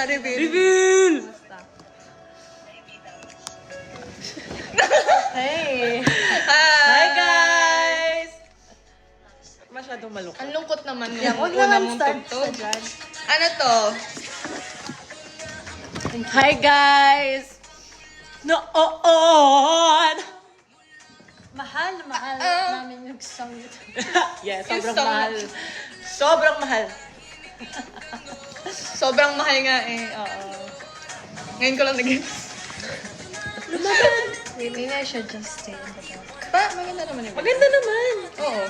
na, reveal. Reveal! Hey! Hi, guys! Masyadong malungkot. Ang lungkot naman nung Yeah, huwag una naman mong start tugtog. sa dyan. Ano to? Hi, guys! Noon! Mahal namin yung song nito. Yes, Yung sobrang song- mahal. Sobrang mahal. Sobrang mahal nga eh. Oo. Ngayon ko lang nag- Maybe I should just stay in the dark. Maganda naman yung Maganda naman. Oo.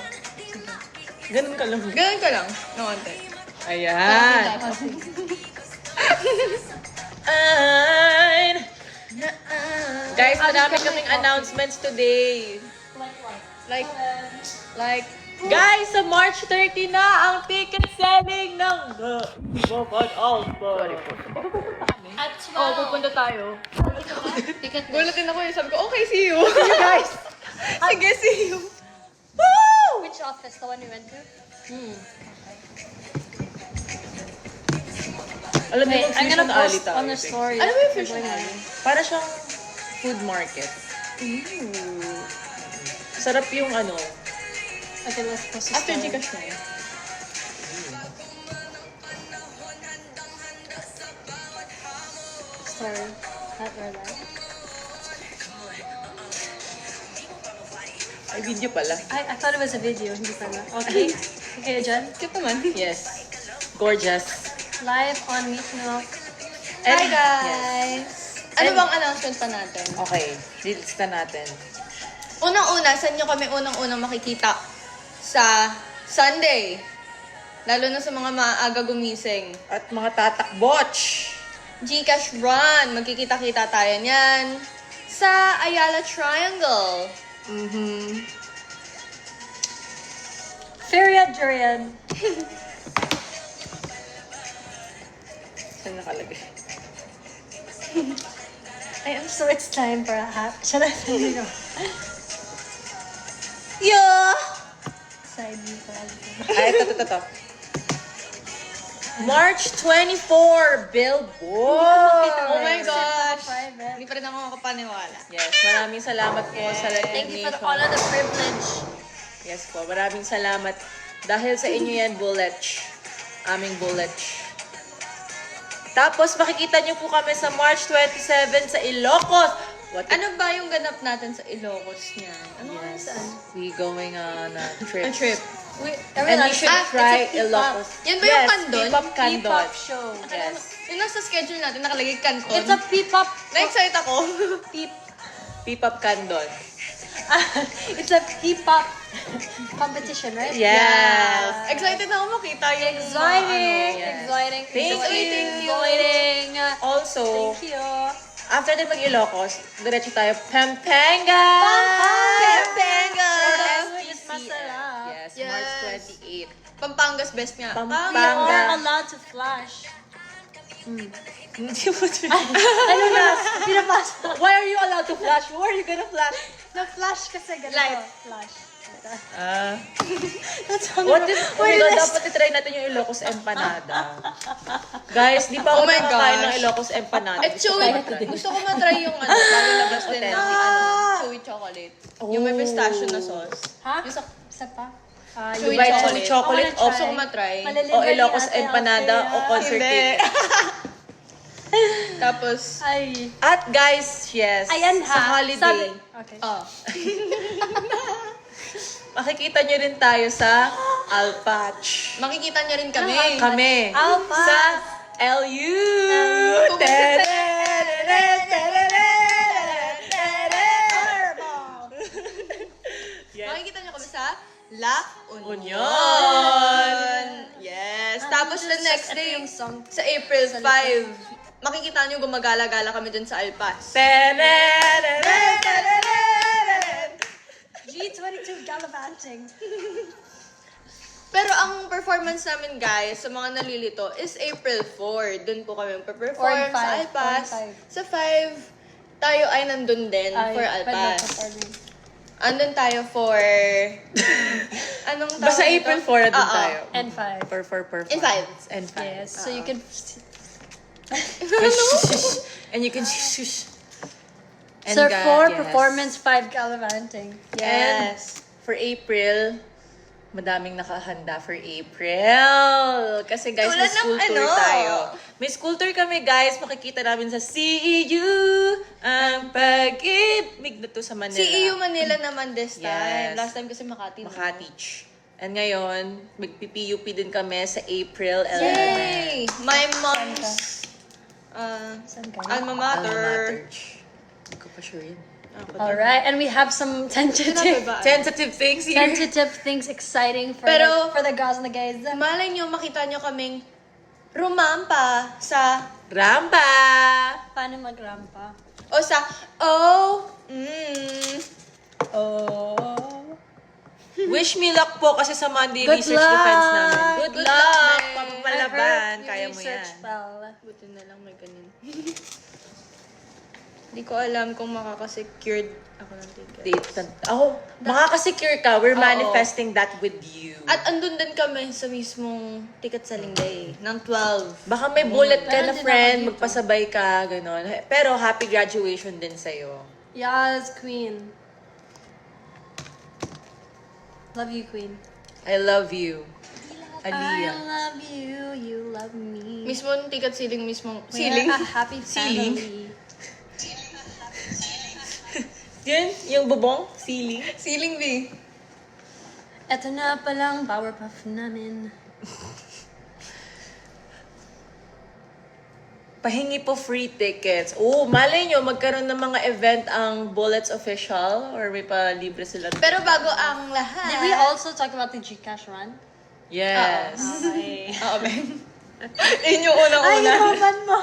Ganun ka lang. Ganun ko lang. No, konti. Ayan. Ayan. Guys, marami kaming announcements today. Like, Guys, sa March 30 na ang ticket selling ng The Bobot Alpha. At Oh, pupunta tayo. ticket na. gulatin ako yung sabi ko, okay, see you. See you guys. Sige, see you. Which office? The one we went to? Alam mo, Wait, I'm gonna confusion post tayo. on the story. Ano ba yung We're Fusion going Alley? there. Para siyang food market. Sarap yung ano. Okay, let's post the After story. Gcash na yun. Story. That or that. Ay, video pala. I thought it was a video. Hindi pala. Okay. Okay, Jen. Cute naman. Yes. Gorgeous. Live on Meet Milk. Hi, And- guys. Ano And- bang announcement pa natin? Okay, lilista natin. Unang-una, saan nyo kami unang-unang makikita? Sa Sunday. Lalo na sa mga maaga gumising. At mga tatakbotch. Gcash Run. Magkikita-kita tayo niyan. Sa Ayala Triangle. Feria Durian. Saan nakalagay? I am so it's time for a hat. Charot. Hindi naman. Yeah! Side view for Ay, ito. March 24, Billboard! Oh my gosh! Private. Hindi pa rin ako makapaniwala. Yes, maraming salamat po sa Thank you for recognition. all of the privilege. Yes po, maraming salamat. Dahil sa inyo yan, Bulletch. Aming Bulletch. Tapos, makikita niyo po kami sa March 27 sa Ilocos. What Ano ba yung ganap natin sa Ilocos niyan? Ano nga Yes, saan? we going on a trip. A trip. And you should Ah, try it's a P-pop. Ilocos. Yan ba yung Kandon? P-pop Kandon. P-pop show. Yes. Yung nasa schedule natin, nakalagay Canton. It's a P-pop. Na-excite ako. P-pop Kandon. It's a P-pop competition, right? Yes. Excited na ako makita yung Exciting. Yes. Exciting. Thank exciting. you. Exciting. Also, Thank you. after din mag-Ilocos, diretso tayo Pampanga! Pampanga! Yes, masarap. Yes, Yes. March 28. Pampanga's best nga. Pampanga. We are allowed to flash. Hindi mo Ano na? Pinapasa. Why are you allowed to flash? Who are you gonna flash? Na-flash kasi ganito. Live. Flash. What if, oh my God, dapat itry natin yung Ilocos Empanada. Guys, di pa Oh ako my nakakain gosh. ng Ilocos Empanada. At chewy, gusto ko matry yung ano, lalabas din ng chewy chocolate. Yung may pistachio na sauce. Ha? Yung sa Isa pa? chewy Buy chocolate. chewy chocolate, I wanna Gusto try. ko matry. o Ilocos Empanada, o concert Hindi. ticket. Tapos, Ay. At guys, yes, Ayan ha. sa holiday, Okay. oh. makikita nyo rin tayo sa Alpatch. Makikita niyo rin kami. Kami. Alpatch. Sa LU. Yes. Makikita niyo kami sa La Union. Union. Yes. Tapos the next day, yung song. sa April 5, makikita niyo gumagala-gala kami dun sa Alpas. G22 gallivanting. Pero ang performance namin, guys, sa mga nalilito, is April 4. Doon po kami magpe-perform Or sa 5, Alpas. or 5. Sa 5, tayo ay nandun din for Alpas. Andun tayo for... Anong tawag Basta dito? April 4 na din Oo. tayo. And 5. For performance. And 5. And 5. Yes, so you can... And you can shush. And Sir, God, 4 performance, 5 gallivanting. Yes. For April, madaming nakahanda for April. Kasi guys, may Tulad ng school tour ano? tayo. May school tour kami guys. Makikita namin sa CEU ang pag-ibig na to sa Manila. CEU Manila naman this Yes. time. Last time kasi Makati. no? Makati. And ngayon, magpi-PUP din kami sa April 11. Yay! My mom's Saan kayo? alma Alma mater. Hindi ko pa sure yun. Alright, and we have some tentative Tentative things here. things exciting for, Pero- for the girls and the guys. Malay nyo, makita nyo kaming rumampa sa Ramba! Paano magrampa? o sa Oh. Wish me luck po kasi sa Monday Good research luck! defense namin. Good Good luck! luck, babe. Papapalaban. Kaya mo yan. Buti na lang may ganun. Hindi ko alam kung makaka-secured ako ng ticket. Date na. Oh, makakasecure ka. We're Oo. manifesting that with you. At andun din kami sa mismong ticket selling day ng 12. Baka may bullet ka Meron na din friend, ako dito. magpasabay ka, gano'n. Pero happy graduation din sa'yo. Yes, Queen. Love you, Queen. I love you. I Aliyah. love you, you love me. Mismong ticket selling, mismong We're ceiling. a happy Ceiling? family. Yun, yung bubong, ceiling. Ceiling B. Eto na palang Powerpuff namin. Pahingi po free tickets. Oh, malay nyo, magkaroon ng mga event ang Bullets official or may pa libre sila. Pero bago ang lahat. Did we also talk about the Gcash run? Yes. Okay. Oo, Ben. Yun yung unang-una. naman mo.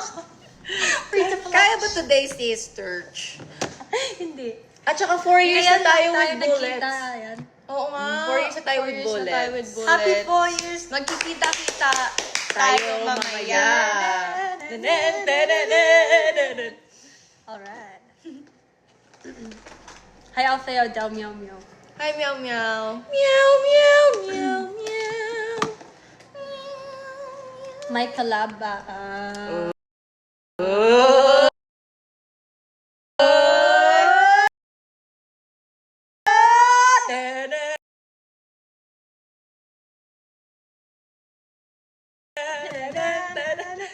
Kaya ba today's is church? Hindi. At saka 4 years na tayo with Bullets. Nagkita, yan. Oo nga. 4 years na tayo 4 with years na Bullets. tayo with Bullets. Happy 4 years. Magkikita-kita Tayo mamaya. Alright. Hi, Althea Del Meow Meow. Hi, meow meow. Meow, meow, meow, meow. May kalaba.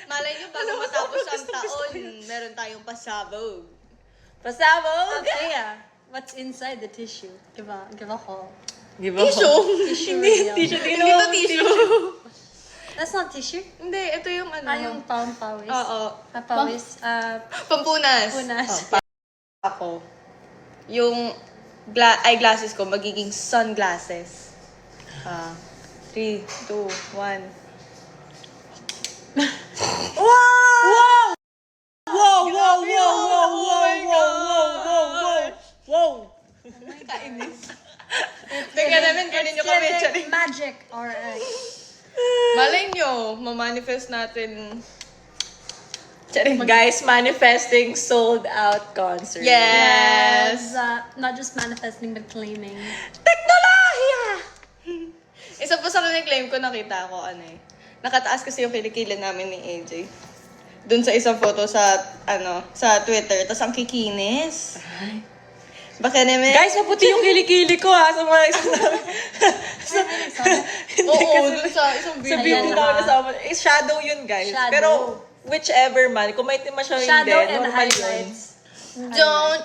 Malay nyo, bago matapos ang taon, meron tayong pasabog. Pasabog! Althea, what's inside the tissue? Give a haul. Di ba? Tissue reveal. Tissue. Hindi to tissue. That's not tissue. Hindi, ito yung ano. Yung pawis. Oo. Pawis. Pampunas. Punas. Ako. Yung eyeglasses ko magiging sunglasses. 3, 2, 1. Wow! Wow! Wow! Wow! Wow! Wow! Wow! Wow! Wow! Wow! Wow! Kainis. Tingnan namin, kunin nyo kami. Charing. Magic. Alright. Malay nyo, mamanifest natin. Charing. Guys, manifesting sold out concert. Yes! Not just manifesting, but claiming. Teknolohiya! Isa po sa claim ko, nakita ko, nakataas kasi yung kilikili namin ni AJ. Doon sa isang photo sa, sa Twitter. Tapos ang kikinis. Baka naman. Guys, maputi yung kilikili ko ha sa mga Oo, doon sa isang Sa video. beauty Ayan na ako na. nasama. Shadow yun, guys. Shadow. Pero, whichever man, kung may tima siya hindi, Shadow and normal yun. highlights. Don't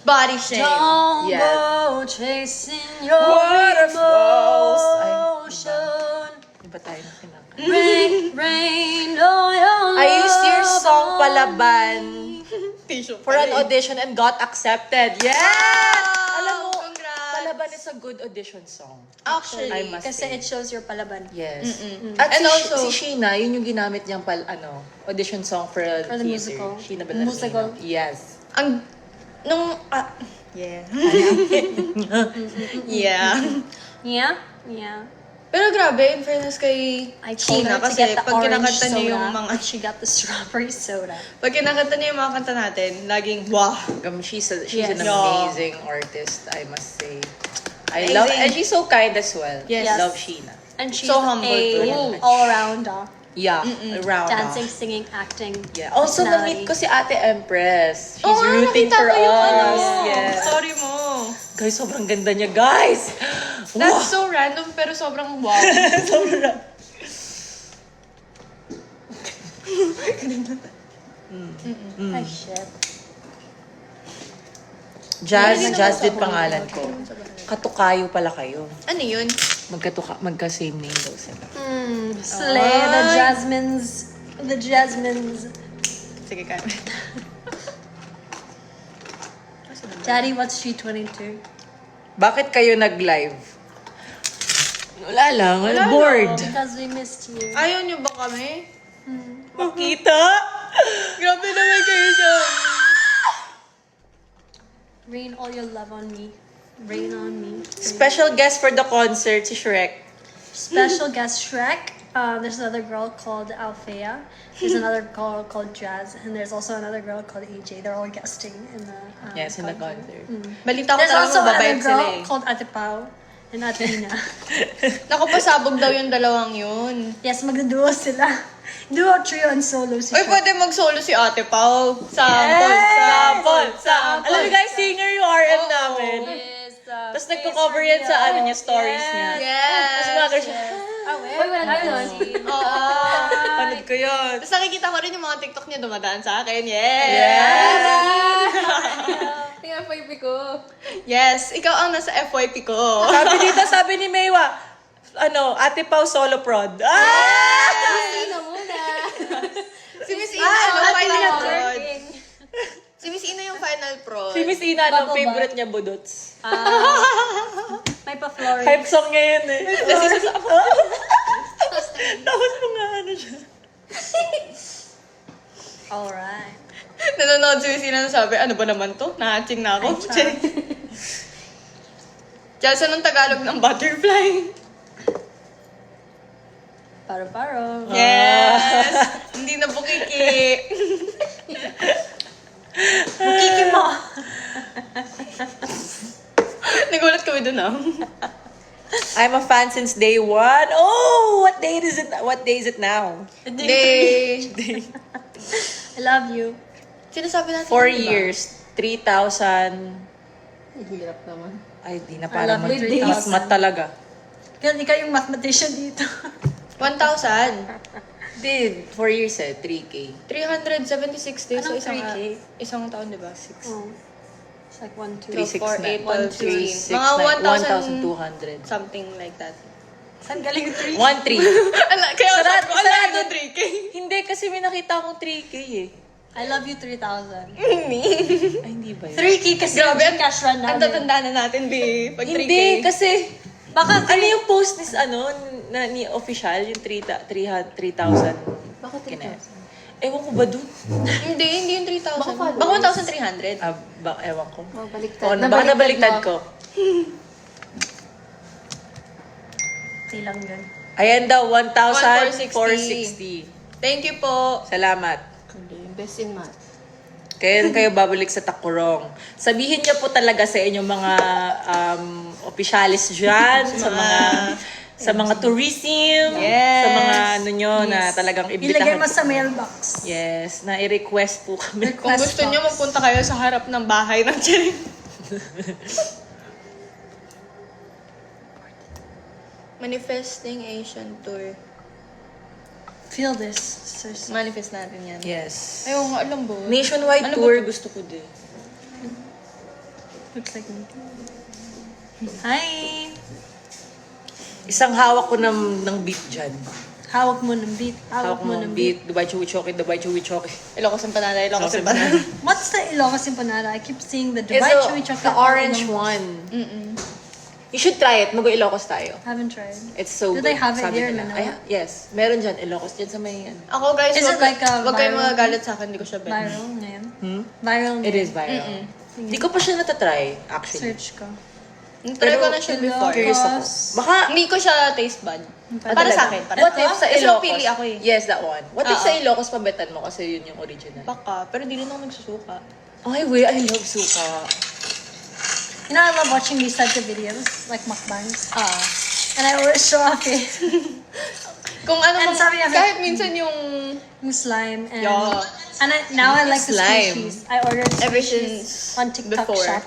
body shame. Don't Yes. go chasing your Waterfalls. Ay, emotion. Iba tayo na kinaka. Rain, rain, oh your I used your love song on Palaban Tissue for an audition and got accepted. Yes! Alam mo, Congrats! Palaban is a good audition song. Actually, I must Kasi say. it shows your palaban. Yes. At And si, also- si Sheena, yun yung ginamit niyang audition song for a For the theater. musical. Sheena Bernardino. Musical. Yes. ang, yeah. yeah. Yeah? Yeah. Pero grabe, in fairness kay I told Sheena, her to kasi get the pag orange kinakanta soda, niya yung mga, but she got the strawberry soda. pag kinakanta niya yung mga kanta natin, laging, wow. She's Yes. an Yeah. amazing artist, I must say. I Amazing. love, and she's so kind as well. Yes. Love Sheena. And she's So humble a too. all-around Yeah, around. Dancing, singing, acting. Yeah. Also, personality. na-meet ko si Ate Empress. She's Oo nga, rooting nakita for ko yung us. Yes. Story mo. Guys, sobrang ganda niya, guys! That's so random, pero sobrang wow. Sobrang. Ay, shit. Jazz din pangalan ko. Katukayo pala kayo. Ano yun? Magka-same name daw sila. Slay the Jasmines. The Jasmines. Sige, kaya. Daddy, what's G22? Bakit kayo nag-live? Wala lang. Bored. Because we missed you. Ayaw niyo ba kami? Makita? Grabe naman kayo dyan. Rain all your love on me. Rain on me. Special guest for the concert, si Shrek. Special guest Shrek. There's another girl called Althea. There's another girl called Jazz. And there's also another girl called AJ. They're all guesting in the Yes, in the concert. Balita ko There's talaga also another mababayad sila girl eh. called Ate Pau and Ate Ina. Naku, pasabog daw yung dalawang yun. Yes, magduduo sila. Duo, trio, and solo si Uy, Shrek. pwede mag-solo si Ate Pau. Sample. Alam mo guys, singer yung RM namin. Tapos nagko-cover yan sa ano niya, stories niya. Yes. Tapos mga siya, Oo. panood ko yun. Tapos nakikita ko rin yung mga TikTok niya dumadaan sa akin. Yes! Tingnan po yung ko. Yes, ikaw ang nasa FYP ko. Sabi dito, sabi ni Maywa, Ate Pau solo prod. Sino muna? Si Miss Ina, ano, final prod. Si Miss Ina yung final prod. Si Miss Ina, ang favorite niya, budots. May pa-Florence. Hype song niya yun eh. Tapos mo nga ano siya. Alright. Nanonood si Miss Ina na sabi, ano ba naman to? Nahatching na ako. Diyan sa nung Tagalog ng butterfly. Paro-paro. Yes! Hindi na bukiki. Bukiki mo. Nagulat kami dun ah. I'm a fan since day one. Oh, what day is it? What day is it now? Day. I love you. Sinasabi natin 4 yun, diba? years, 3,000. Hirap naman. Ay, di na I para love you, mas talaga. Kaya ikaw yung mathematician dito. 1,000. Di, 4 years 3K. 376 days. So, Anong 3K? isang taon, di ba? Oh. It's like 1, 2. 369. 4, 8, 12, 16. 369. Mga 1,200. something like that. Saan galing yung 3? 1,300. Kaya sabi ko, ala, sarado. yung 3K. Hindi, kasi may nakita akong 3K eh. I love you 3,000. Ay, hindi ba yun? 3K kasi Grabe, yung cash run Ang namin. tatanda na natin, B. Pag 3K. Hindi, kasi... Baka Ano yung post ni official, yung 3,000? Bakit Kina- Ewan ko ba dun? Hindi yung 3,000. Baka followers. Baka 1,300. Ewan ko. Oh, baliktad. O, baka nabaliktad ko. Hindi lang yun. Ayan daw, 1,460. 1,460. Thank you po. Salamat. Best in math. Kaya kayo babalik sa Takurong. Sabihin niyo po talaga sa inyong mga opisyalis dyan, sa mga tourism, Yes. sa mga ano nyo na talagang Ilagay ibitahan mo po. sa mailbox. Yes, na i-request po kami. Kung gusto nyo, magpunta kayo sa harap ng bahay ng Cherry. Manifesting Asian Tour. Feel this. Seriously. Manifest natin yan. Yes. Ayaw nga, alam ba? Nationwide Ano ba tour, to? gusto ko din. Looks like me. Hi! Isang hawak ko ng beat dyan. Hawak mo ng beat. Hawak mo ng beat. Dubai Chuwichoki, Dubai Chuwichoki. Ilocos Empanada, Ilocos Empanada. What's the Ilocos Empanada? I keep seeing the It's Dubai the, Chewy Chocolate. the orange one. You should try it. Mag-Ilocos tayo. Haven't tried. It's so Do good. they have it Sabi here in nila. Manila? Yes. Meron dyan. Ilocos dyan sa may yan. Ako guys, Is it like a wag kayong viral- magagalit sa akin, hindi ko siya bet. Viral ngayon. Viral It ngayon. is viral. Hindi ko pa siya natatry, actually. Search ko. Try ko na siya Ilocos. before. Curious ako. Baka, Hindi ko siya taste bud. Ah, Para talaga? sa akin. Para What if sa Kasi Ilocos? pili ako eh. Yes, that one. What if Oo. sa Ilocos pabetan mo kasi yun yung original? Baka, pero di rin ako nagsusuka. Ay, wait. I love suka. You know, I love watching these types of videos, like mukbangs. Ah. And I always show off it. Kung ano, And sabi niya, kahit minsan yung Yung slime and Yeah. now I like the Slime. squishies. I ordered Ever squishies since on TikTok before. shop.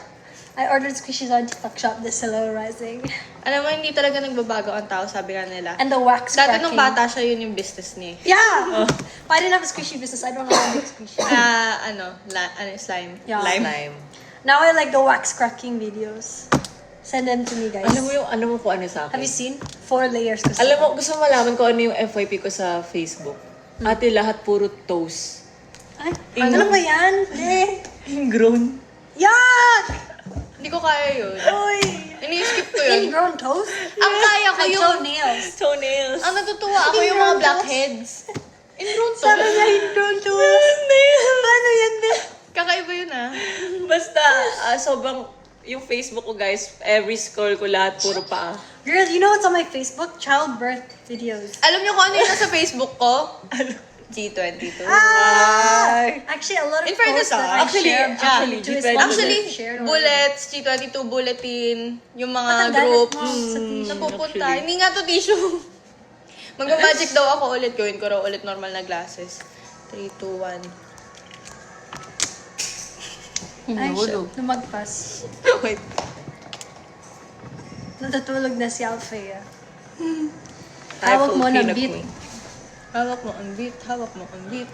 I ordered squishies on TikTok shop this Hello Rising. alam mo, hindi talaga nagbabago ang tao, sabi nga nila. And the wax Dati cracking. nung bata siya, yun yung business niya. Yeah! But I didn't have a squishy business. I don't know how to make squishy. Slime. Yeah. Lime. Slime. Now I like the wax cracking videos. Send them to me, guys. Alam mo kung ano sa akin? Have you seen? 4 layers. Ko Alam mo, gusto mo malaman ko ano yung FYP ko sa Facebook. Ate, lahat puro toast. Ay, ano ba yan? Ingrown. Yuck! Hindi ko kaya yun. Uy! Ini-skip ko yun. Ingrown toast? Ang kaya ko Like yung... toenails. Toenails. Ang natutuwa ako yung mga blackheads. Ingrown to. Sabi niya, ingrown toast. Paano yan, be? Kakaiba yun ah. Basta, sobrang, yung Facebook ko guys, every scroll ko lahat puro paa. Girl, you know what's on my Facebook? Childbirth videos. Alam niyo kung ano yung nasa Facebook ko? G22. Actually, a lot of In fairness, posts that I actually, share. actually, to G22. respond Actually, to shared or- bullets, G22 bulletin, yung mga Ba't ang galit group, mo sa tissue? napupunta. Actually. Hindi nga to tissue. Magmamagic daw ako ulit. Gawin ko raw ulit normal na glasses. 3, 2, 1. Ay, Nahulog. lumagpas. Wait. Natutulog na si Alfea. Typhoon Hawak mo Queen ng of beat. Queen. Hawak mo ang beat, hawak mo ang beat.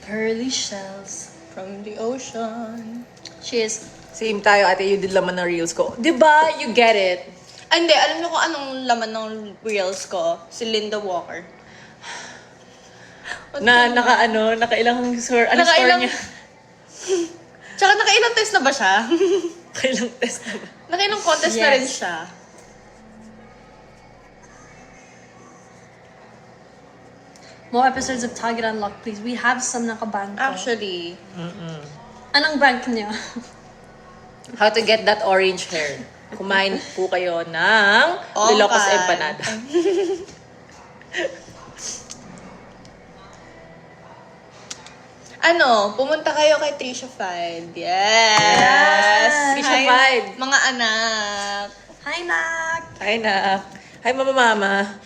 Pearly shells. From the ocean. Cheers. Same tayo, ate, yun din laman ng reels ko. Diba? You get it. Ay, hindi. Alam niyo kung anong laman ng reels ko? Si Linda Walker. Nakailang score, ano score Nakailang- niya? Tsaka nakailang test na ba siya? Nakailang test na ba? Nakailang contest na Yes. rin siya. More episodes of Target Unlock, please. We have some nakabangko. Actually, Anong bank niyo? How to get that orange hair. Kumain po kayo ng Lilocos Ongkay. Empanada. pumunta kayo kay Trisha Fide. Yes! Trisha Hi, Fide. Mga anak. Hi, Nak! Hi na. Hi, mama.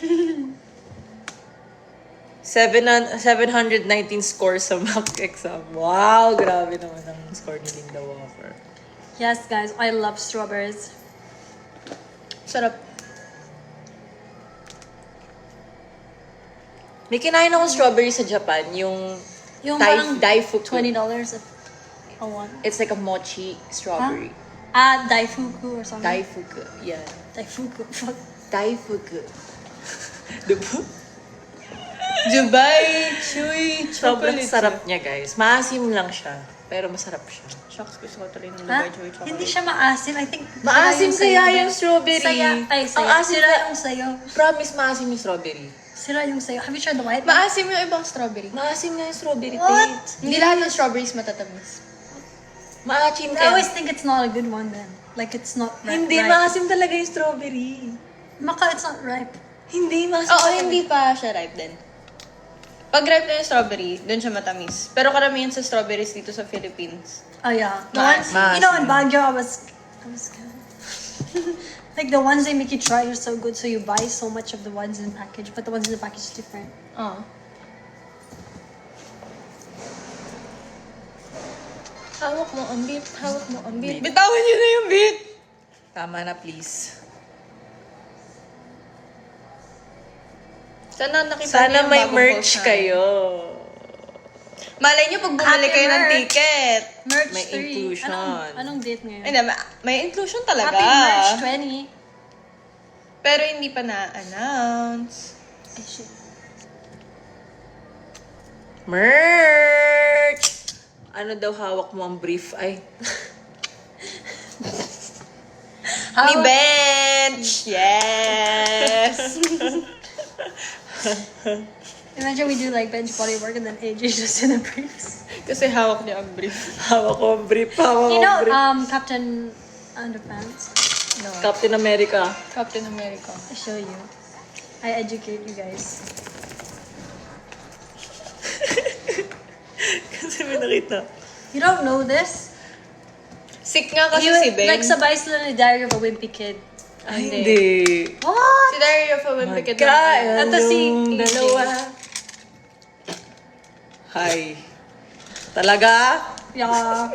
719 scores sa mock exam. Wow, grabe naman ang score ni Linda Walker. Yes, guys, I love strawberries. Sarap. May kinain akong strawberry sa Japan, yung Yung parang Daifuku. $20 a one. It's like a mochi strawberry. Daifuku or something. Daifuku, yeah. Daifuku. Daifuku. Diba? Dubai Chewy Sobrang Chocolate. sarap niya, guys. Maasim lang siya, pero masarap siya. Shucks, gusto ko tuloy ng Ha? Dubai Chewy Chocolate. Hindi siya maasim. I think Maasim sira kaya sa'yo. yung strawberry. Ay, Ang saya. asim Sira na- yung sayo. Promise, maasim yung strawberry. Sira yung sayo. Have you tried the white? Maasim yung ibang strawberry. Maasim nga yung strawberry, What? Tate. Hindi lahat ng strawberries matatamis. Maachim I ka. always think it's not a good one then. Like it's not ripe. Hindi, ripe. maasim talaga yung strawberry. Maka, it's not ripe. Hindi, maasim Oo, talaga. hindi pa siya ripe din. Pag ripe na yung strawberry, doon siya matamis. Pero karamihan sa strawberries dito sa Philippines. Oh yeah. The Maasim. ones, you know, in Baguio, I was like the ones they make you try are so good, so you buy so much of the ones in the package, but the ones in the package is different. Oo. Hawak mo ang beat, hawak mo ang beat. Bitawan niyo na yung beat! Tama na, please. Sana nakita Sana niyo yung may bagong merch post namin. kayo. Malay niyo pag bumili Happy kayo ng merch. ticket. Merch May 3. inclusion. Anong date ngayon? Ay, may inclusion talaga. Happy March 20. Pero hindi pa na-announce. Ay, shit. Merch! Ano daw hawak mo ang brief? Ay, Ni Bench! Yes! Imagine we do like bench body work and then AJ just in the briefs. Kasi hawak niya ang brief. hawak ko ang brief. Hawak You ko know, ang brief. Captain Underpants. No. Captain America. Captain America. I show you. I educate you guys. Kasi may nakita. You don't know this? Sick nga kasi You, si Ben. like sabay sila ni Diary of a Wimpy Kid. Ay, hindi. What? Si Si Diary of a Wimpy Kid. Magkain Ito si yung AJ. dalawa. Hi. Talaga? Yeah.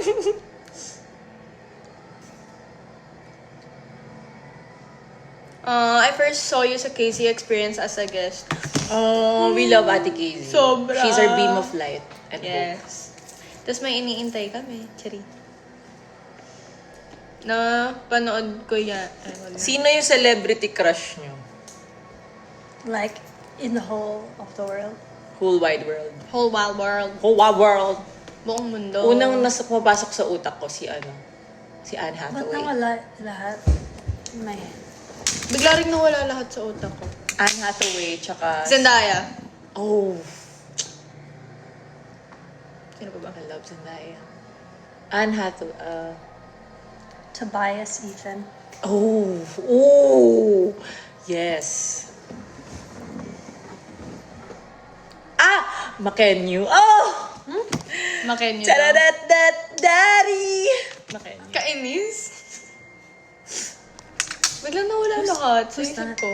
I first saw you sa Casey Experience as a guest. Oh, we love Ate Casey. Sobra. She's our beam of light. And hope. Yes. Tapos may iniintay kami. Chari. Na panood ko yan. Ay, wala. Sino yung celebrity crush nyo? Like, in the whole of the world. Whole wide world. Whole wild world. Whole wide world. Buong mundo. Unang pumapasok sa utak ko si si Anne Ba't Hathaway. nawala lahat? In my head. Bigla rin nawala lahat sa utak ko. Anne Hathaway, tsaka... Zendaya. Oh, Sino pa ba? I love Zendaya. Anne Hathaway. Tobias Ethan. Oh, yes. Makenyu. Oh! Makenyo daw. Charadat daddy! Makenyu. Kainis? Biglang nawala lahat sa who's isip that? ko.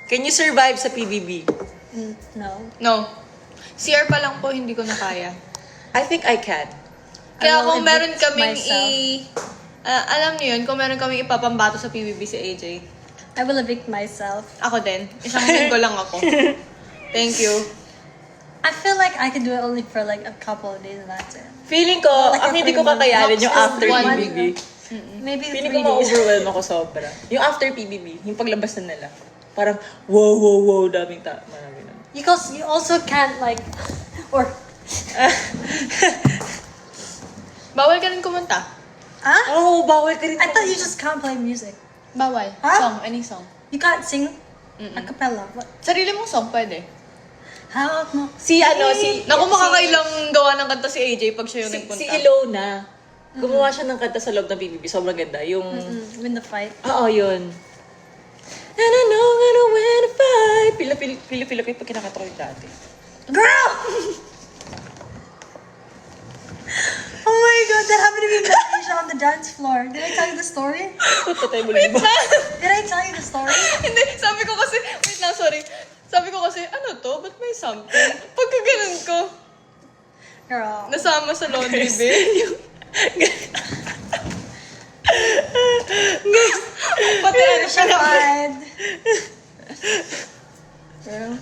Can you survive sa PBB? No. No. CR pa lang po, hindi ko na kaya. I think I can. Kaya will kung meron evict kaming myself. alam niyo yun, kung meron kaming ipapambato sa PBB si AJ. I will evict myself. Ako din. Isang linggo lang ako. Thank you. I feel like I can do it only for like a couple of days and that's it. Feeling ko, Like ang a hindi ko 3 months. kakayanin yung Not after one PBB. Maybe Feeling 3 ko days. ma-overwhelm ako sobra. Yung after PBB, yung paglabas na nila. Parang, wow, daming marami na. Because you also can't like, or, Bawal ka rin kumanta. huh? Oh, bawal ka rin. I thought you just can't play music. Bawal. Huh? Song, any song. You can't sing a cappella. What? Sarili mong song, pwede. Hawak mo. Si Naku, makakailang gawa ng kanta si AJ pag siya yung nagpunta. si Ilona. Gumawa siya ng kanta sa loob ng PBB. Sobrang ganda. Yung, Win the fight. oo, yun. And I know I'm gonna win a fight. Pila ko yung pag kinakanta ko yung dati. Girl! Oh my god, that happened to me with Asia on the dance floor. Did I tell you the story? Patay mo lang ba? Did I tell you the story? Hindi, sabi ko kasi, wait lang, sorry. Sabi ko kasi, ano to? Ba't may something? Pagka ganun ko, Girl. nasama sa laundry bin. Pati ano siya na. God.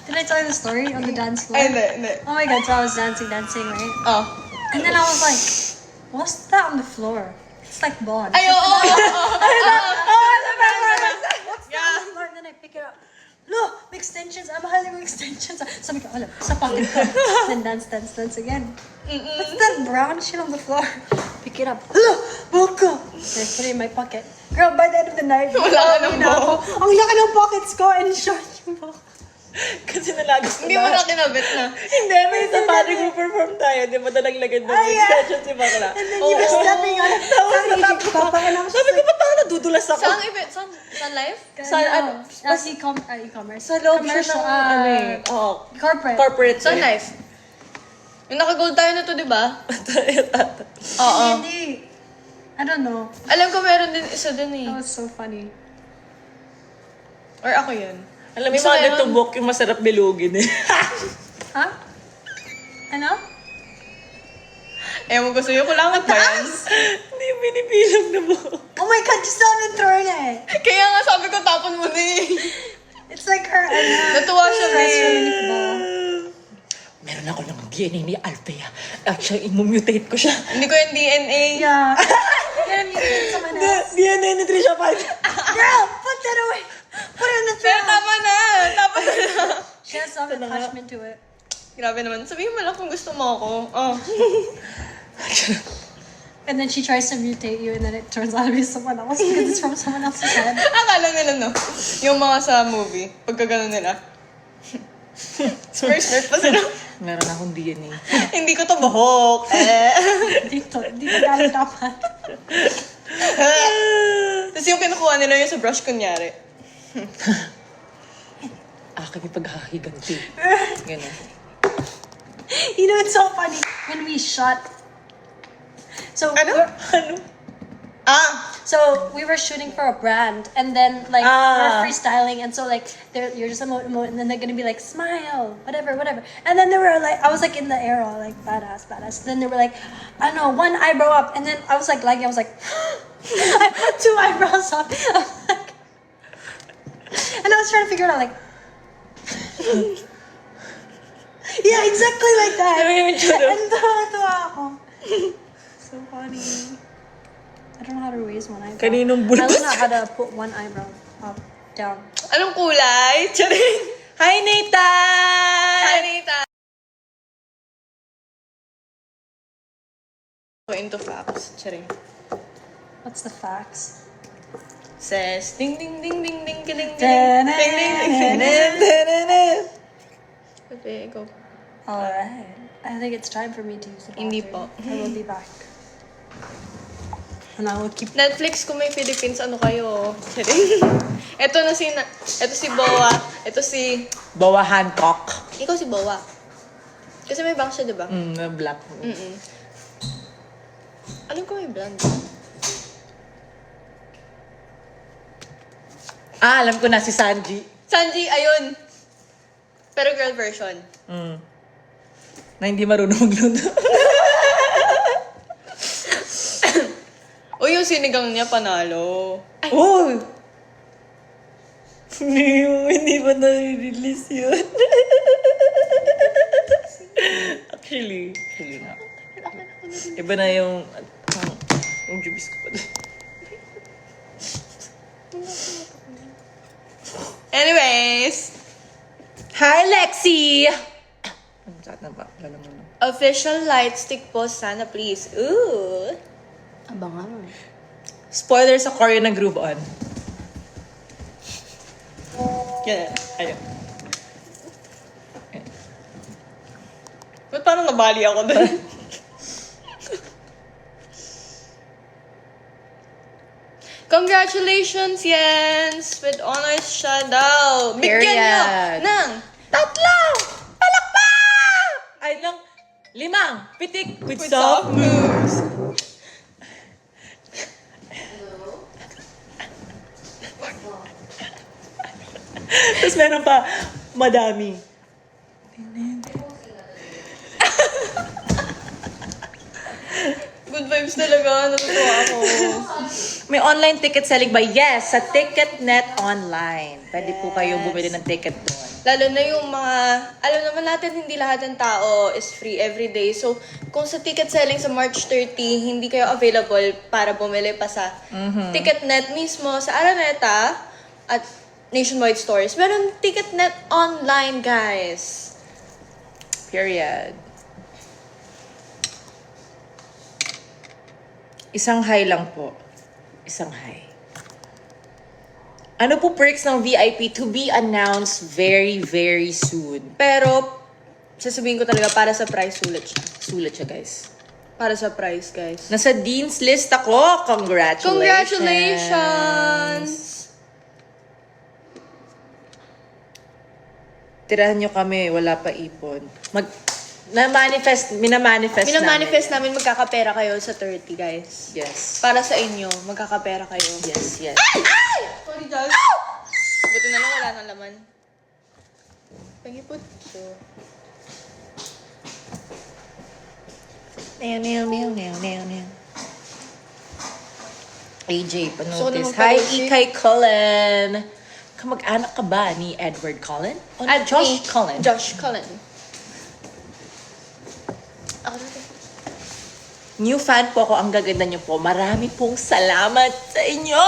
Did I tell you the story on the dance floor? Ay, hindi. Oh my god, so I was dancing, right? Oh. And then I was like, what's that on the floor? It's like bond. Ay, oo. What's that on the floor? And then I pick it up. Look, may extensions. I'm having extensions. Sabi ko, alam, sa pocket ko. Then dance again. What's that brown shit on the floor? Pick it up. Look, buhok. Then I put it in my pocket. Girl, by the end of the night, Wala ka ng na ako. Ang laki ng pockets ko and short yung buhok. Kasi nalagos Hindi mo na kinabit na. Hindi, may sa padding mo perform tayo. Di ba nalaglagad ng Ay, yeah. extension si Bakla? And then you were stepping on it. Papakilang Sabi ko, ba't parang nadudulas ako? Saan event? Saan live? Sa ano? E-commerce. Sa loob siya ng Commercial, ano eh. Oo. Corporate. Corporate. Saan live? Yung naka-gold tayo na to, di ba? Oo. Hindi. I don't know. Alam ko meron din isa din eh. That was so funny. Or ako yun. Alam mo yung Gusto mga ko yun. gatubok yung masarap bilugin eh. Huh? Ano? Ewan ko sa'yo, kulangan ba yan? Hindi yung binibilang na mo. Oh my god, you still haven't thrown it! Kaya nga sabi ko, tapon mo na eh. It's like her, Natuwa siya stress eh. relief ball. Meron ako ng DNA ni Althea. At siya, imumutate ko siya. Hindi ko yung DNA. Yeah. You're gonna mutate someone else. DNA ni Trisha Paytas. Girl, put that away! Put it in the Pero trash! tama na. Tama na. She has some attachment to it. Grabe naman. Sabihin mo lang kung gusto mo ako. Oh. And then she tries to mutate you and then it turns out to be someone else because it's from someone else's head. Akala nila, no? Yung mga sa movie, pagka gano'n nila. Smurf pa sila. Meron akong DNA. Hindi ko to buhok. Dito galing dapat. Tapos yung kinukuha nila yung sa brush, kunyari. Akin yung pagkakahiganti. Ganun. You know, it's so funny when we shot. So Ano? Ano? Ah! So we were shooting for a brand, and then like we're freestyling, and so like you're just emote, and then they're gonna be like smile, whatever, and then they were like, I was like in the air, all like badass. Then they were like, I don't know, one eyebrow up, and then I was like, I was like, I put 2 eyebrows up, and I was trying to figure it out, like, yeah, exactly like that. And tawa ako. So funny. I don't know how to raise one eyebrow. Kaninong I bulbos? don't know how to put one eyebrow up, down. Anong kulay? Charing! Hi, Nathan! Hi, Nita! Into facts. Charing. What's the facts? Says, ding, ding, ding, ding, ding, ding, ding, ding, Da-na, ding, ding, ding, ding, ding. Okay, go. Alright. I think it's time for me to use the bathroom. Hindi po. I will be back. And I will keep... Netflix kung may Philippines, ano kayo? Charing. Ito si Boa. Ito si... Bawa Hancock. Ikaw si Boa. Kasi may bank siya, di ba? Black. Alam ko may blonde. Alam ko na si Sanji. Sanji, ayun. Pero girl version. Na hindi marunong magluto. O yung sinigang niya panalo. Oh! Hindi pa na-release yun. Actually na. Iba na yung jubis ko pa doon. Anyways, Hi, Lexi! Ang chat na ba? Lala mo na. official light stick po sana please. Ooh. Abangan mo. Spoiler sa Korean na Groove On. Yan. Ayun. Ba't parang nabali ako doon? Congratulations, Jens! With honors siya daw. Bigyan Period. nyo ng 3! Palakpak! Ay, ng 5 pitik with soft moves. Tapos meron pa, madami. good vibes talaga. Natutuwa ako. May online ticket selling ba? Yes, sa TicketNet Online. Pwede po kayo bumili ng ticket doon. Lalo na yung mga, alam naman natin, hindi lahat ng tao is free every day. So, kung sa ticket selling sa March 30, hindi kayo available para bumili pa sa TicketNet mismo sa Araneta at nationwide stores. Meron TicketNet online, guys. Period. Isang high lang po. Isang high. Ano po perks ng VIP to be announced very, very soon? Pero, sasabihin ko talaga, para sa price, sulit siya. Sulit siya, guys. Para sa price, guys. Nasa Dean's list ako. Congratulations! Congratulations! Tirahan nyo kami, wala pa ipon. Minamanifest namin magkakapera kayo sa 30, guys. Yes. Para sa inyo, magkakapera kayo. Yes, yes. Sorry, Jazz. Buti na lang wala nang laman. Pangipot ko. Meow. AJ, Gusto ko panotis. naman Hi, pala, Ikay Cullen. Kamag-anak ka ba ni Edward Cullen? O ni Josh Cullen? Josh Cullen. Ako na. New fan po ako. Ang gaganda niyo po. Marami pong salamat sa inyo.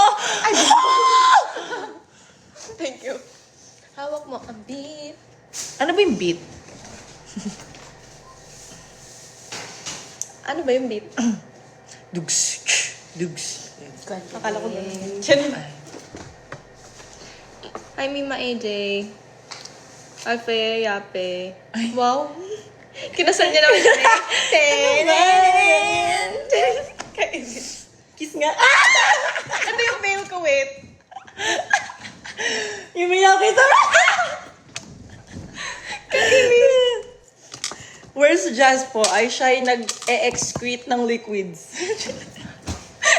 Thank you. Hawak mo ang beat. Ano ba yung beat? Ano ba yung beat? Dugs. Dugs. Akala ko ba? Hi, Mima AJ. Alfe, Yape. Wow. Kinasal niya naman kami. Kainis. Kiss nga. Ito yung mail ko, wait. Yung minaw kita. Where's Jazz po? Ay siya ay nag-excrete ng liquids.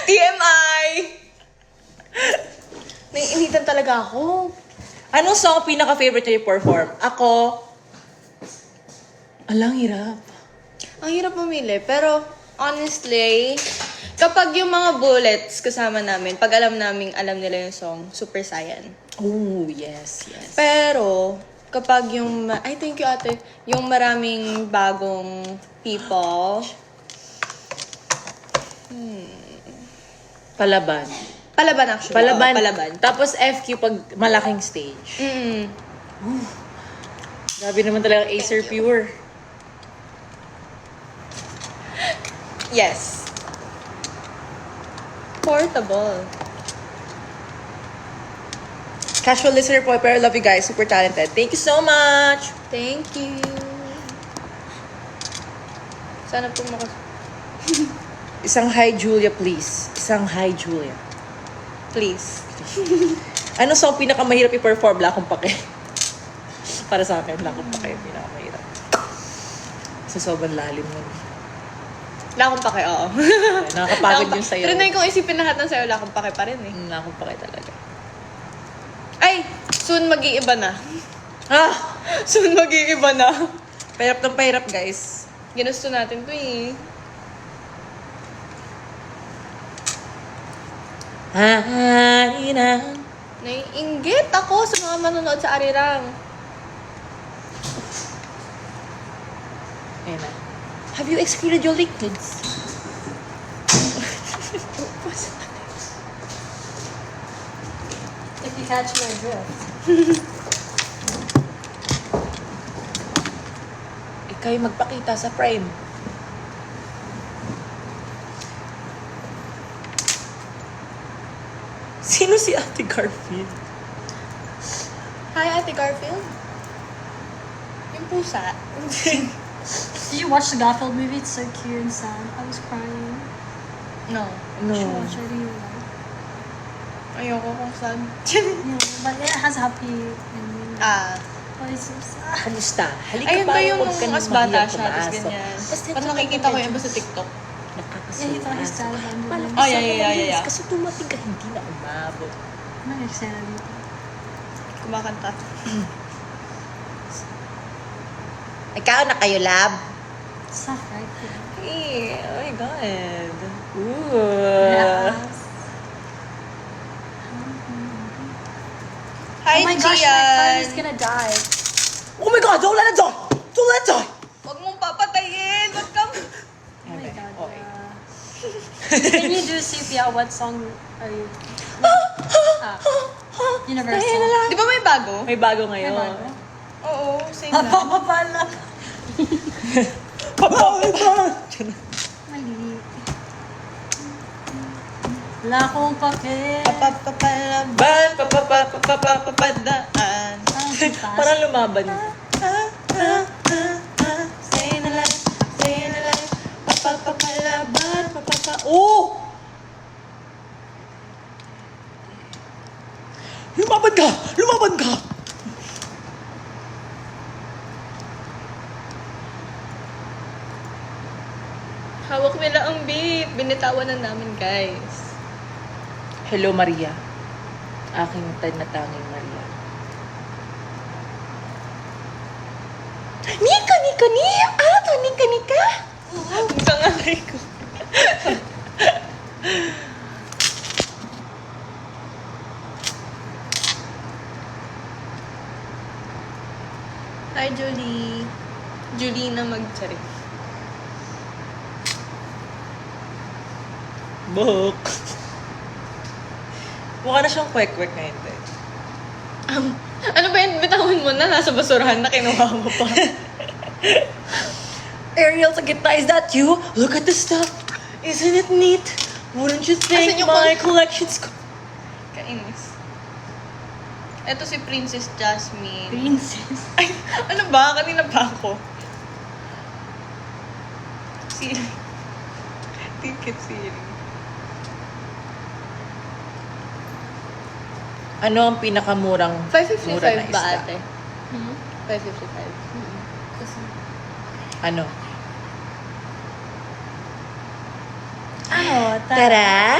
TMI! Naiinitan talaga ako. Anong song pinaka-favorite niyo i-perform? Ako, alang hirap. Ang hirap mamili, pero honestly, kapag yung mga bullets kasama namin, pag alam nila yung song, Super Saiyan. Oh, yes. Pero, kapag yung, ay thank you ate, yung maraming bagong people, Palaban. palaban actually. Palaban. Oo, palaban. Tapos FQ pag malaking stage. Mm. Grabe naman talaga Acer Pure. Yes. Portable. Casual listener po, pero love you guys. Super talented. Thank you so much. Thank you. Sana po Isang hi, Julia, please. Isang hi, Julia. please. Ano song pinakamahirap i-perform? Wala akong pake. Para sa akin, wala akong pake. Pinakamahirap. Sa sobrang lalim nun. Wala akong pake, oo. Nakakapagod yung sayo. Pero na kung isipin lahat ng sayo, wala akong pake pa rin eh. Wala akong pake talaga. Ay! Soon mag-iiba na. Ah! Soon mag-iiba na. Pahirap ng pahirap, guys. Ginusto natin to eh. Naiinggit ako sa mga manonood sa Arirang. Ayun na. Have you excreted your liquids? If you catch my drift. Ikaw yung magpakita sa frame. Sino si Ate Garfield? Hi, Ate Garfield. Yung pusa. Did you watch the Garfield movie? It's so cute and sad. I was crying. No. No. You should watch it anyway. Ayoko kung saan. Yeah, but it has happy ending. But it's so sad. Kamusta? Halika Ayun ba parang yung huwag ka nung nang mas bata mahiyang siya, tapos pumasok. ganyan. Basta Parang ito nakikita ko yung iba sa TikTok. Yeah, he thought he was sad about it. Oh, yeah. Kasi dumating ka, hindi na umabot. I'm not excited dito. Kumakanta. Ikaw na kayo, lab? It's not right here. Hey, oh my God. Ooh. Yes. Hi, Oh my gosh, my Gian! phone is gonna die. Oh my God, don't let it die! Don't let it die! Huwag mong papatayin! Huwag kang... Oh my god. Okay. Can you do CPR? What song are you? Universal. Di ba may bago? May bago May ngayon. bago? Oo, same lang. Papapala. Mali. Wala akong papel. Papapalaban, papapapapapadaan. Parang lumaban. Say na lang, papapapalaban, papapa... Oh! Lumaban ka! Lumaban ka! Hawak nila ang beat. Binitawan na namin, guys. Hello, Maria. Aking tinatanging Maria. Nika! Nika! Nika! Ang sangalay ko. Hi, Julie. Julie na magtsari. Book. Mukha na siyang kwek-kwek ngayon, te. Ano ba yun? Bitawan mo na. Nasa basurahan na kinuha mo pa. Ariel, sa gitna, is that you? Look at the stuff. Isn't it neat? Wouldn't you think Asan yung my collection's... Kainis. Ito si Princess Jasmine. Princess. Ay, ano ba? Kanina pa ako. Sili. Ticket sili. Ano ang pinakamurang mura na 555 ba isda? ate? 555. Ano? Ano? Tara!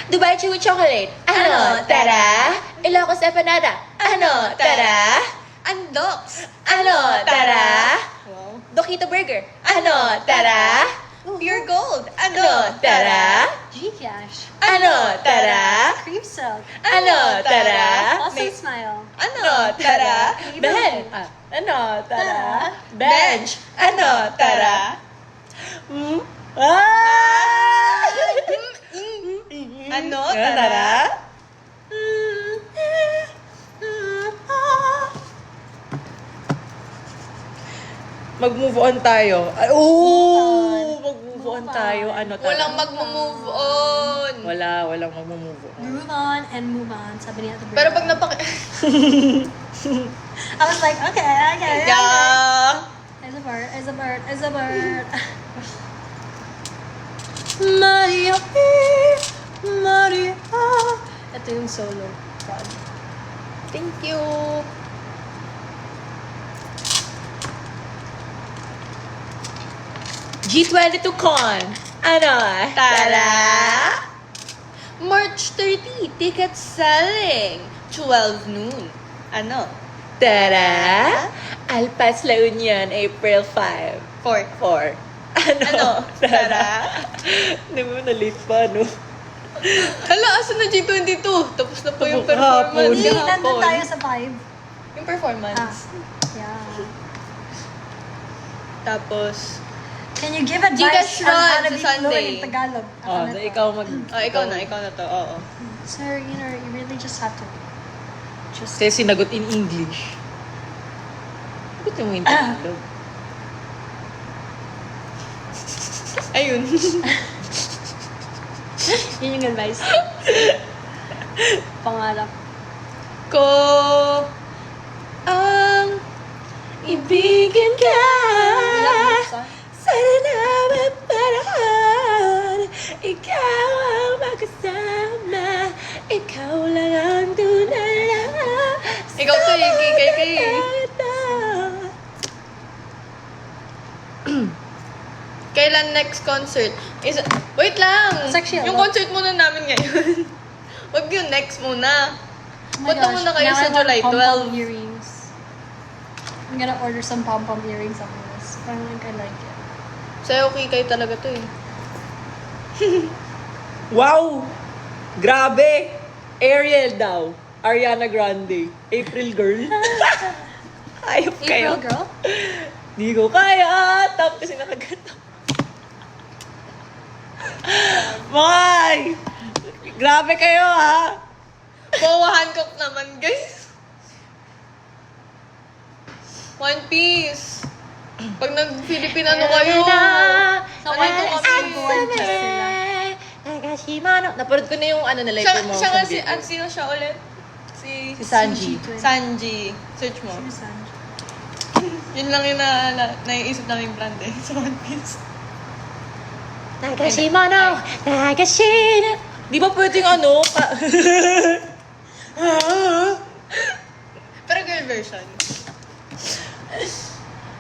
Dubai Chewy Chocolate. Ano, tara? Ilocos Empanada. Ano, tara? Undox! Ano, tara? Wow. Dokito Burger. Ano, tara? Pure Gold! Ano, tara? Gcash. Ano, tara? Cream Silk. Ano, tara? Awesome Smile. Ano, tara? Ben. Ano, tara? Bench. Ano, tara? Ah! Ano, tara? Mag-move on tayo. Mag-move on tayo. Ano tayo? Walang mag-move on. Walang mag-move on. Move on and move on. Sabi niya ito. Pero pag I was like, okay. Yeah. As a bird. Maria, Maria. Ito yung solo prod. Thank you. G22 Con. Ano? Tara! March 30, tickets selling. 12 noon. Ano? Tara! Alpas La Union, April 5. 4. 4. Ano? Tara? Hindi mo na-late pa, no? Hala, asan na G22? Tapos na po yung Tapos hapon. performance. Hindi, Hapon. nandun tayo sa 5. Yung performance. Yeah. Tapos, Can you give advice Gcash on how run to sa be fluent Sunday. in Tagalog? Ako Oh, na to. ikaw mag... ikaw na to. Oo. Sir, you really just have to just... Kasi sinagot in English. Ba't mo yung Tagalog? Ayun. Yun yung advice. Pangarap. Ko ang ibigin ka. Sana naman paraan. Ikaw ang makasama. Ikaw lang ang tulala. Ikaw to, kay. Kailan next concert? Wait lang! It's actually a Yung lot. concert muna namin ngayon. Wag yung next muna. Oh my Punta gosh, muna kayo now sa I want July pom-pom 12. earrings. I'm gonna order some pom-pom earrings after this. Parang like I like it. Sa'yo, kay talaga to eh. Wow! Grabe! Ariel daw. Ariana Grande. April girl. Ayop kayo. April girl? Di ko kaya. Tapos kasi nakaganto. May! Grabe kayo ha! Bawahan ko naman, guys. One Piece. Pag nag-Philippine ano kayo. Sabay ko kami. Gorgeous sila. Nagashimano. Naparod ko na yung ano nila Siya, yung promotion siya nga video. sino siya ulit? Si Sanji. Sanji. Search mo. Sino Sanji? Yun lang yung naiisip namin brand eh, sa One Piece. Nagashimano. Nagashino. Di ba pwedeng ano? Pero girl version.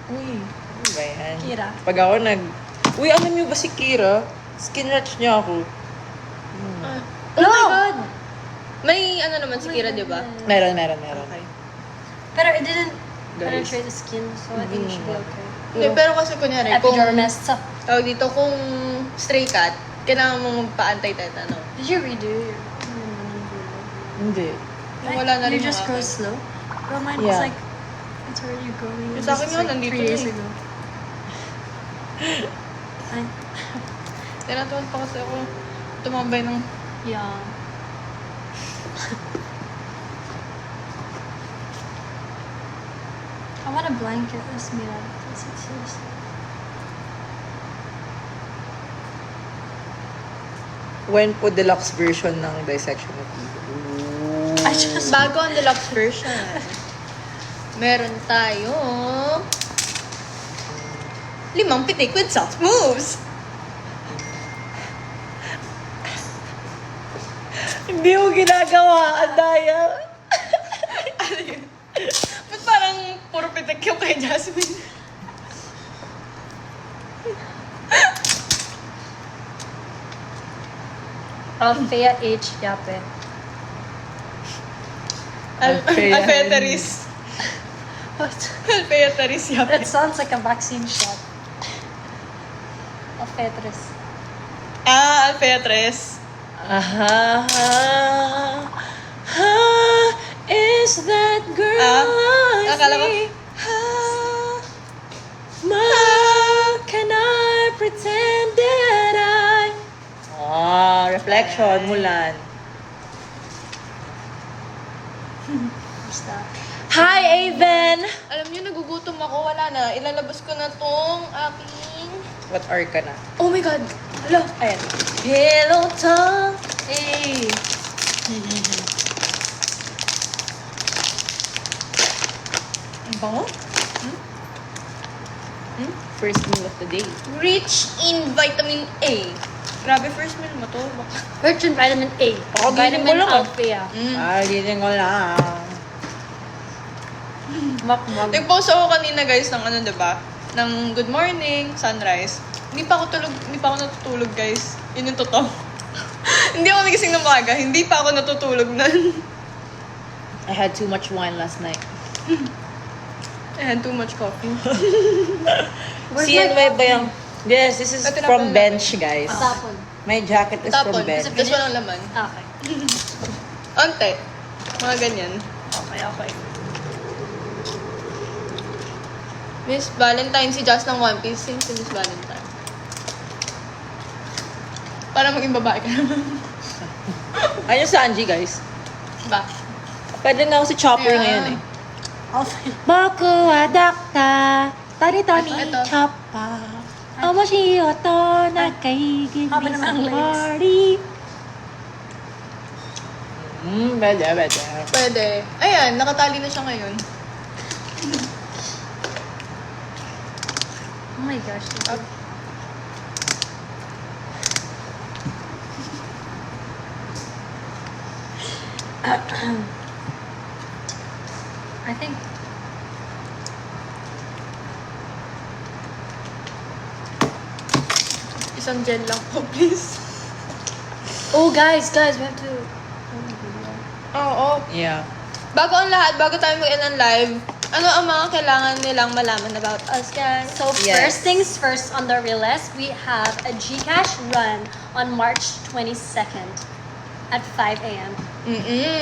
Uy, ano ba yan? Kira. Pag ako Uy, ano niyo ba si Kira? Skinratch niya ako. Oh my God! May ano naman si Kira, di ba? Meron. Okay. Pero it didn't Guys. penetrate the skin, so I think it should be okay. Hindi, pero kasi kunyari, kung Epidermis. So, tawag dito, kung stray cat, kailangan mong magpa-anti-tetano. did you redo your... Hindi. Yung wala na rin You just yung grow akin. slow? But mine Yeah. was like, it's already growing. Yung sa akin This is yun, nandito 3 days na eh. ago. Ay, Tinatuwan pa kasi ako tumambay ng... yeah. I want a blanket that's made out of this. It's seriously. When po deluxe version ng Dissection of Evil. I just... Bago ang deluxe version. Meron tayong 5 pitik with soft moves. Hindi mo ginagawa, Andaya. Ano yun? Ba't parang puro pitik yung kay Jasmine? Althea H. Yape. Alfea. Alfea Teres. What? Alfea Teres It Yape. sounds like a vaccine shot. Althea Tres. Alfea Tres. Ah, is that girl I akala ko- see? How can I pretend that reflection, Mulan. What's that? Hi, Aven! Alam niyo, nagugutom ako. Wala na. Ilalabas ko na tong aking... What are ka na? Oh my God! Hala! Ayan. Pillow talk. Hey. Ang bango? First meal of the day. Rich in vitamin A. Grabe, first meal mo to. Baka... Rich in vitamin A. Pakagising mo Vitamin lang, ah. Althea. Gising ko lang. Makmag. Nag-post ako kanina guys ng ano, diba? Ng good morning, sunrise. Hindi pa ako natutulog guys. Yun yung totoo. Hindi ako nagising ng umaga. Hindi pa ako natutulog nun. I had too much wine last night. I had too much coffee. Where's CNY my ba yung... Yes, this is Ito na from pala Bench, guys. Tapon. My jacket is Tapon. from Bench. Tapos walang laman. Okay. Ante. Mga ganyan. Okay. Miss Valentine, si Just ng One Piece. Sing si Miss Valentine. Para maging babae ka naman. Ayun sa Angie, guys. Ba? Pwede na ako si Chopper Yeah. ngayon eh. Althea. Boku wa dakta, tani Ito. choppa. Omoshi oto nakaigib Haba naman ang lyrics. party. Bede. Pwede. Ayan, nakatali na siya ngayon. Oh my gosh. I think Isang gel lang po, please. oh guys, we have to Oo. Yeah. Bago ang lahat, bago tayo mag-end ng live, ano ang mga kailangan nilang malaman about us, guys? So Yes. first things first on the real list, we have a Gcash run on March 22nd at 5 a.m.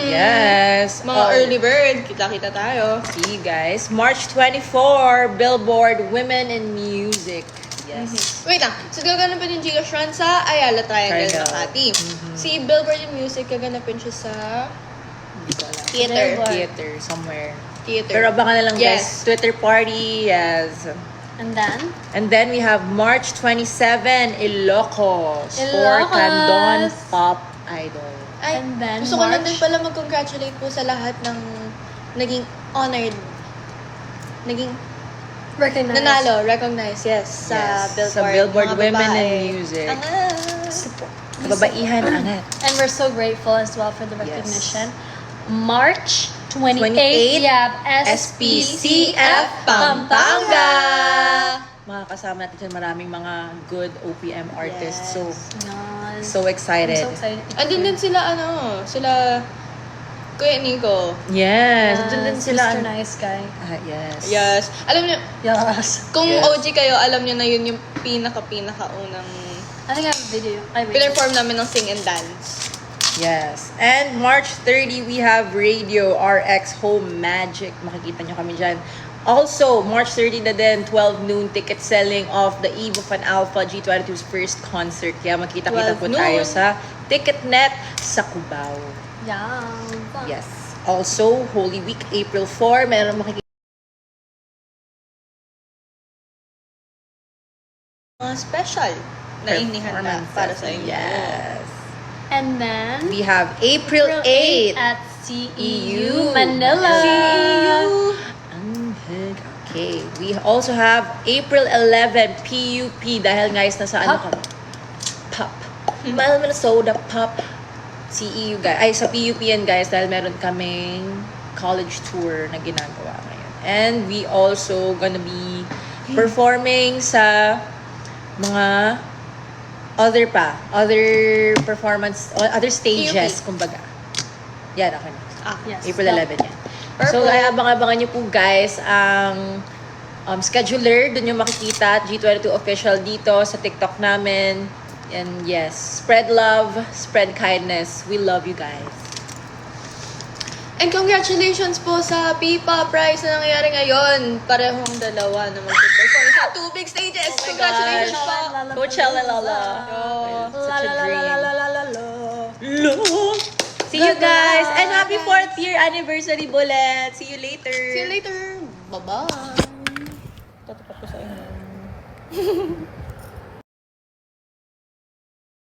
Yes. Mga early bird, kita-kita tayo. See you guys. March 24, Billboard Women in Music. Yes. Wait lang, so gaganapin yung Gcash run sa Ayala Triangle, Triangle. Makati. Si Billboard in Music, gaganapin siya sa Hindi ko alam. theater. Billboard. Theater, somewhere. Theater. Pero abangan na lang Yes. guys. Twitter party, yes. And then We have March 27, Ilocos. For Ilocos. Candon Pop Idol. Ay, And then gusto ko lang March- din pala mag-congratulate po sa lahat ng naging honored. Naging recognize. recognized, yes, sa Yes, Billboard. sa Billboard mga Women babae. in Music. Angas. Kababaihan, angat. And we're so grateful as well for the recognition. March 28, 28, we have SPCF Pampanga. Mga kasama natin dyan, maraming mga good OPM artists. Yes. So, Yes. so excited. I'm so excited. Andun din sila, sila Kuya Nico. Yes, Yes, dun din sila. Mr. Nice Guy. Yes. Yes. Alam niyo, Yes. kung Yes. OG kayo, alam niyo na yun yung pinaka-unang I think I have a video. pinerform namin ng Sing and Dance. Yes. And March 30, we have Radio RX Home Magic. Makikita nyo kami dyan. Also, March 30 na din, 12 noon, ticket selling of the eve of an Alpha G22's first concert. Kaya makita-kita 12 po tayo noon. sa Ticketnet sa Cubao. Yeah. Yes. Also, Holy Week, April 4, meron makikita Mga special na inihanda para sa inyo. Yes. And then We have April 8. at CEU EU Manila. CEU. Okay. We also have April 11, PUP. Dahil guys, nasa ano Pop. kami? Pop. Minnesota Pop. CEU guys. Ay, sa PUP yan guys. Dahil meron kaming college tour na ginagawa ngayon. And we also gonna be performing sa mga other performance, other stages, kumbaga. Yan, okay na. Yes. April 11 yan. So, ay abang-abangan nyo po guys ang scheduler. Doon yung makikita. G22 official dito sa TikTok namin. And yes, spread love, spread kindness. We love you guys. And congratulations po sa Pipa Prize na nangyayari ngayon. Parehong dalawa na mag-perform sa 2 big stages. Congratulations po. Coachella Lala. Such a dream. See you guys. And happy 4th year anniversary, Bullet. See you later. See you later. Bye-bye. Tatapat ko sa inyo.